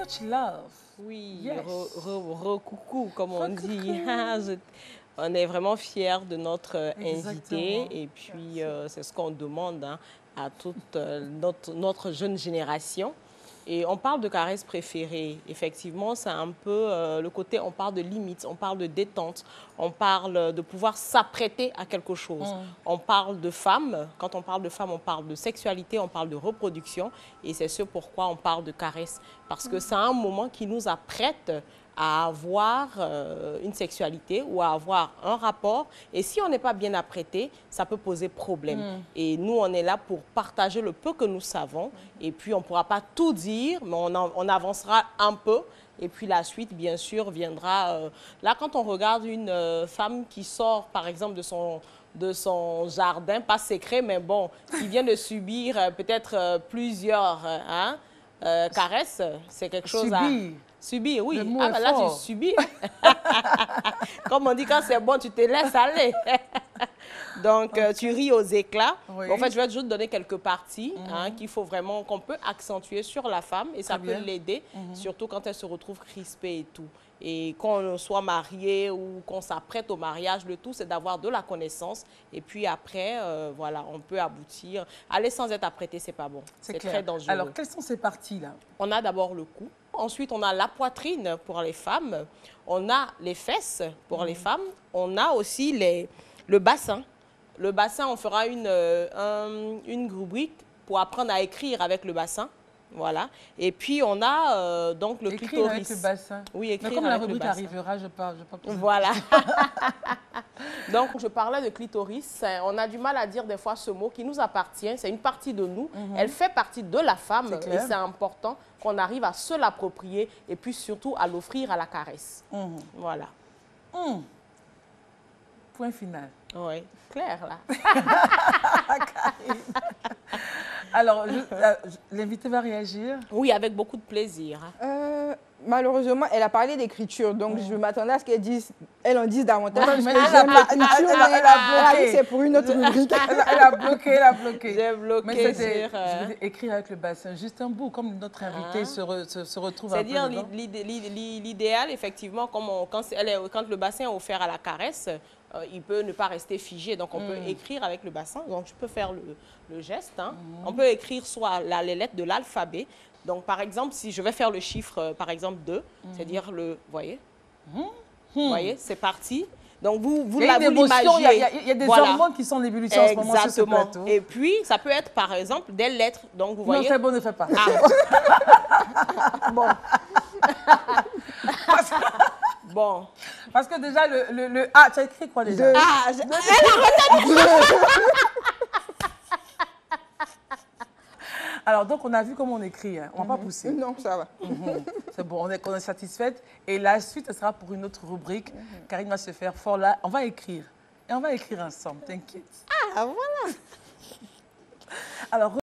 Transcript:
much love. Oui, Yes. coucou, comme on dit. On est vraiment fiers de notre invité et puis c'est ce qu'on demande hein, à toute notre jeune génération. Et on parle de caresses préférées. Effectivement, c'est un peu le côté, on parle de limites, on parle de détente, on parle de pouvoir s'apprêter à quelque chose. On parle de femmes. Quand on parle de femmes, on parle de sexualité, on parle de reproduction. Et c'est ce pourquoi on parle de caresses. Parce que c'est un moment qui nous apprête à avoir une sexualité ou à avoir un rapport. Et si on n'est pas bien apprêté, ça peut poser problème. Et nous, on est là pour partager le peu que nous savons. Et puis, on ne pourra pas tout dire, mais on avancera un peu. Et puis, la suite, bien sûr, viendra... là, quand on regarde une femme qui sort, par exemple, de son jardin, pas secret, mais bon, qui vient de subir peut-être plusieurs caresses, c'est quelque chose à... Subir, oui. Ah, ben là, tu subis. Comme on dit, quand c'est bon, tu te laisses aller. Donc, tu ris aux éclats. Oui. Bon, en fait, je vais juste donner quelques parties qu'il faut vraiment, qu'on peut accentuer sur la femme et ça peut l'aider, surtout quand elle se retrouve crispée et tout. Et qu'on soit marié ou qu'on s'apprête au mariage, le tout, c'est d'avoir de la connaissance. Et puis après, voilà, on peut aboutir. Aller sans être apprêté, c'est pas bon. C'est très dangereux. Alors, quelles sont ces parties-là? On a d'abord le cou. Ensuite, on a la poitrine pour les femmes. On a les fesses pour les femmes. On a aussi le bassin. Le bassin, on fera une rubrique pour apprendre à écrire avec le bassin. Voilà. Et puis, on a donc le clitoris. Écrire avec le bassin. Oui, écrire mais comme avec la rubrique le bassin. arrivera, je parle plus. Voilà. Donc, je parlais de clitoris. On a du mal à dire des fois ce mot qui nous appartient. C'est une partie de nous. Elle fait partie de la femme. Et c'est important qu'on arrive à se l'approprier et puis surtout à l'offrir à la caresse. Voilà. Point final. Oui, clair là. Alors, l'invité va réagir? Oui, avec beaucoup de plaisir. Malheureusement, elle a parlé d'écriture, donc je m'attendais à ce qu'elle en dise davantage. Mais elle a bloqué. C'est pour une autre rubrique. Elle a bloqué. J'ai bloqué. Mais c'était écrire avec le bassin, juste un bout, comme notre invité se retrouve un peu dedans. C'est-à-dire l'idéal, effectivement, quand le bassin est offert à la caresse, il peut ne pas rester figé. Donc, on peut écrire avec le bassin. Donc, je peux faire le geste. Hein. On peut écrire soit les lettres de l'alphabet. Donc, par exemple, si je vais faire le chiffre, par exemple, 2, c'est-à-dire le... Voyez voyez, c'est parti. Donc, vous l'imaginez. Il y a des hormones qui sont en ébullition en ce moment sur ce plateau. Et puis, ça peut être, par exemple, des lettres. Donc, vous voyez... Non, c'est bon, ne fais pas. Bon. Bon. Parce que déjà, le A, tu as écrit quoi déjà? Alors, donc, on a vu comment on écrit. Hein. On ne va pas pousser. Non, ça va. C'est bon, on est satisfaite. Et la suite, ce sera pour une autre rubrique. Karine va se faire fort là. On va écrire. Et on va écrire ensemble, t'inquiète. Ah, voilà. Alors,